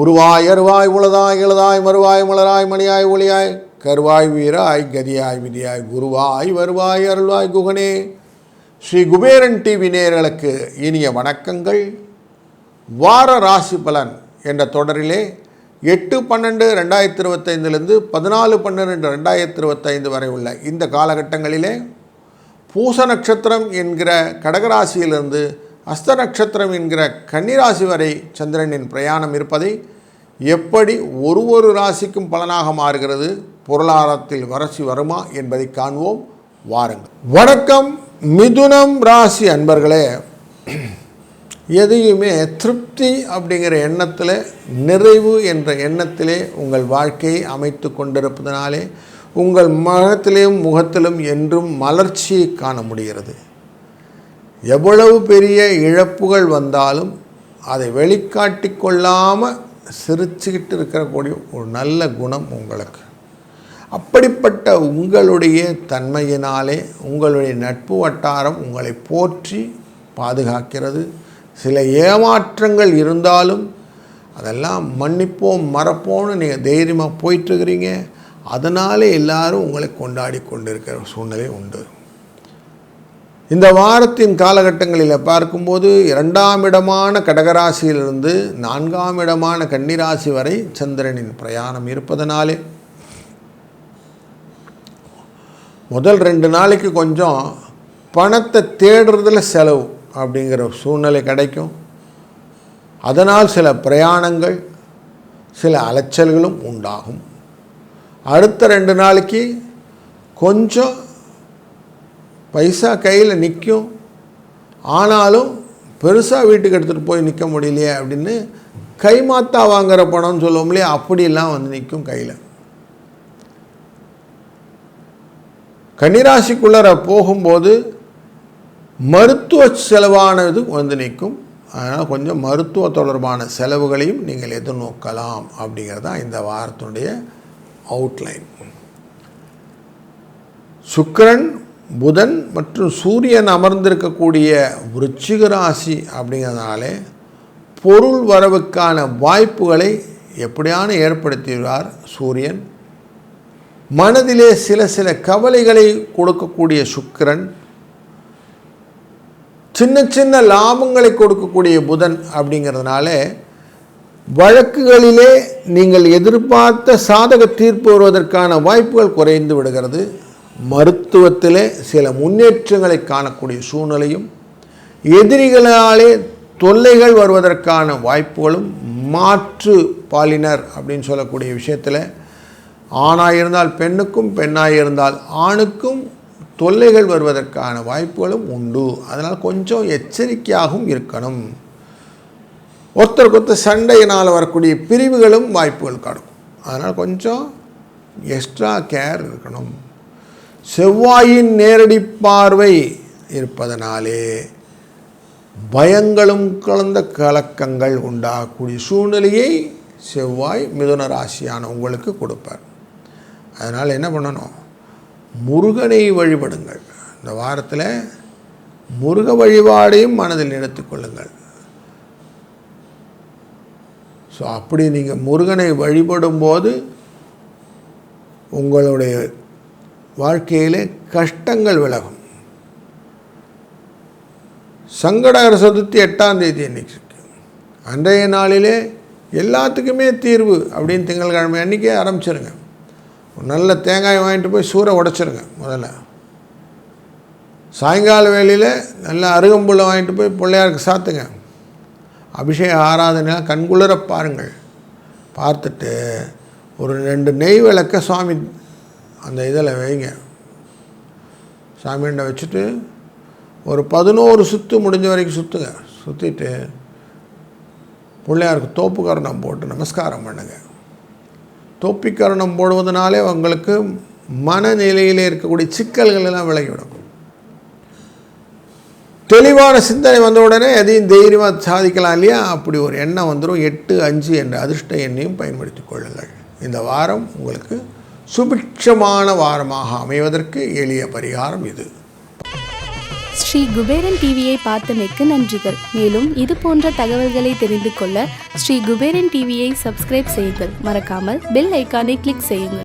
உருவாய் அருவாய் உளதாய் இளதாய் மறுவாய் மலராய் மணியாய் ஒளியாய் கருவாய் வீராய் கதியாய் விதியாய் குருவாய் வருவாய் அருள்வாய் குகனே. ஸ்ரீ குபேரன் டிவி நேயர்களுக்கு இனிய வணக்கங்கள். வார ராசி பலன் என்ற தொடரிலே 8/12/2025 14/12/2025 வரை உள்ள இந்த காலகட்டங்களிலே பூச நட்சத்திரம் என்கிற கடகராசியிலிருந்து அஸ்த நட்சத்திரம் என்கிற கன்னிராசி வரை சந்திரனின் பிரயாணம் இருப்பதை எப்படி ஒரு ராசிக்கும் பலனாக மாறுகிறது, பொருளாதாரத்தில் வறட்சி வருமா என்பதை காண்போம். வாருங்கள். வணக்கம் மிதுனம் ராசி அன்பர்களே. எதையுமே திருப்தி அப்படிங்கிற எண்ணத்தில், நிறைவு என்ற எண்ணத்திலே உங்கள் வாழ்க்கையை அமைத்து கொண்டிருப்பதனாலே உங்கள் முகத்திலும் என்றும் மலர்ச்சியை காண முடிகிறது. எவ்வளவு பெரிய இழப்புகள் வந்தாலும் அதை வெளிக்காட்டி கொள்ளாமல் சிரிச்சுக்கிட்டு இருக்கக்கூடிய ஒரு நல்ல குணம் உங்களுக்கு. அப்படிப்பட்ட உங்களுடைய தன்மையினாலே உங்களுடைய நட்பு வட்டாரம் உங்களை போற்றி பாதுகாக்கிறது. சில ஏமாற்றங்கள் இருந்தாலும் அதெல்லாம் மன்னிப்போம் மறப்போம்னு நீங்கள் தைரியமாக போயிட்டுருக்கிறீங்க. அதனாலே எல்லாரும் உங்களை கொண்டாடி கொண்டிருக்கிற சூழ்நிலை உண்டு. இந்த வாரத்தின் காலகட்டங்களில் பார்க்கும்போது 2ஆம் இடமான கடகராசியிலிருந்து 4ஆம் இடமான கன்னிராசி வரை சந்திரனின் பிரயாணம் இருப்பதனாலே முதல் 2 நாளைக்கு கொஞ்சம் பணத்தை தேடுறதுல செலவு அப்படிங்கிற சூழ்நிலை கிடைக்கும். அதனால் சில பிரயாணங்கள், சில அலைச்சல்களும் உண்டாகும். அடுத்த 2 நாளைக்கு கொஞ்சம் பைசா கையில் நிற்கும். ஆனாலும் பெருசாக வீட்டுக்கு எடுத்துகிட்டு போய் நிற்க முடியலையே அப்படின்னு கைமாத்தா வாங்குகிற பணம்னு சொல்லுவோம் இல்லையா, அப்படிலாம் வந்து நிற்கும் கையில். கன்னிராசிக்குள்ளே போகும்போது மருத்துவ செலவானது வந்து நிற்கும். அதனால் கொஞ்சம் மருத்துவ தொடர்பான செலவுகளையும் நீங்கள் எதிர்நோக்கலாம் அப்படிங்கிறது தான் இந்த வாரத்தினுடைய அவுட்லைன். சுக்கிரன், புதன் மற்றும் சூரியன் அமர்ந்திருக்கக்கூடிய விருச்சிக ராசி அப்படிங்கிறதுனாலே பொருள் வரவுக்கான வாய்ப்புகளை எப்படியான ஏற்படுத்தியுள்ளார் சூரியன். மனதிலே சில கவலைகளை கொடுக்கக்கூடிய சுக்கிரன், சின்ன லாபங்களை கொடுக்கக்கூடிய புதன் அப்படிங்கிறதுனால வழக்குகளிலே நீங்கள் எதிர்பார்த்த சாதக தீர்ப்பு வருவதற்கான வாய்ப்புகள் குறைந்து விடுகிறது. மருத்துவத்திலே சில முன்னேற்றங்களை காணக்கூடிய சூழ்நிலையும், எதிரிகளாலே தொல்லைகள் வருவதற்கான வாய்ப்புகளும், மாற்று பாலினர் அப்படின்னு சொல்லக்கூடிய விஷயத்தில் ஆணாக இருந்தால் பெண்ணுக்கும், பெண்ணாக இருந்தால் ஆணுக்கும் தொல்லைகள் வருவதற்கான வாய்ப்புகளும் உண்டு. அதனால் கொஞ்சம் எச்சரிக்கையாகவும் இருக்கணும். ஒருத்தருக்கு சண்டையினால் வரக்கூடிய பிரிவுகளும் வாய்ப்புகள் கிடைக்கும். அதனால் கொஞ்சம் எக்ஸ்ட்ரா கேர் இருக்கணும். செவ்வாயின் நேரடி பார்வை இருப்பதனாலே பயங்களும் கலந்த கலக்கங்கள் உண்டாகக்கூடிய சூழ்நிலையை செவ்வாய் மிதுன ராசியான உங்களுக்கு கொடுப்பார். அதனால் என்ன பண்ணணும்? முருகனை வழிபடுங்கள். இந்த வாரத்தில் முருக வழிபாடையும் மனதில் நினைத்துக் கொள்ளுங்கள். ஸோ அப்படி நீங்கள் முருகனை வழிபடும்போது உங்களுடைய வாழ்க்கையிலே கஷ்டங்கள் விலகும். சங்கடகர சதுர்த்தி 8ஆம் தேதி அன்றைக்கி அன்றைய நாளிலே எல்லாத்துக்குமே தீர்வு அப்படின்னு திங்கட்கிழமை அன்றைக்கே ஆரம்பிச்சிருங்க. நல்ல தேங்காய் வாங்கிட்டு போய் சூறை உடைச்சிருங்க. முதல்ல சாயங்கால வேளையில் நல்ல அருகம்புல்லை வாங்கிட்டு போய் பிள்ளையாருக்கு சாத்துங்க. அபிஷேக ஆராதனைலாம் கண்குளிர பாருங்கள். பார்த்துட்டு ஒரு 2 நெய் விளக்க சுவாமி அந்த இதில் வைங்க. சாமிகிட்ட வச்சுட்டு ஒரு 11 சுற்று முடிஞ்ச வரைக்கும் சுற்றுங்க. சுற்றிட்டு பிள்ளையாருக்கு தோப்புக்கரணம் போட்டு நமஸ்காரம் பண்ணுங்க. தோப்பிக்கரணம் போடுவதனாலே உங்களுக்கு மனநிலையில் இருக்கக்கூடிய சிக்கல்கள் எல்லாம் விலகிவிடும். தெளிவான சிந்தனை வந்த உடனே எதையும் தைரியமாக சாதிக்கலாம் இல்லையா? அப்படி ஒரு எண்ணம் வந்துடும். 8-5 என்ற அதிர்ஷ்ட எண்ணையும் பயன்படுத்தி கொள்ளுங்கள். இந்த வாரம் உங்களுக்கு சுபிட்சமான வாரமாக அமைவதற்கு எளிய பரிகாரம் இது. ஸ்ரீ குபேரன் டிவியை பார்த்தமைக்கு நன்றிகள். மேலும் இது போன்ற தகவல்களை தெரிந்து கொள்ள ஸ்ரீ குபேரன் டிவியை சப்ஸ்கிரைப் செய்யுங்கள். மறக்காமல் பெல் ஐக்கானை கிளிக் செய்யுங்கள்.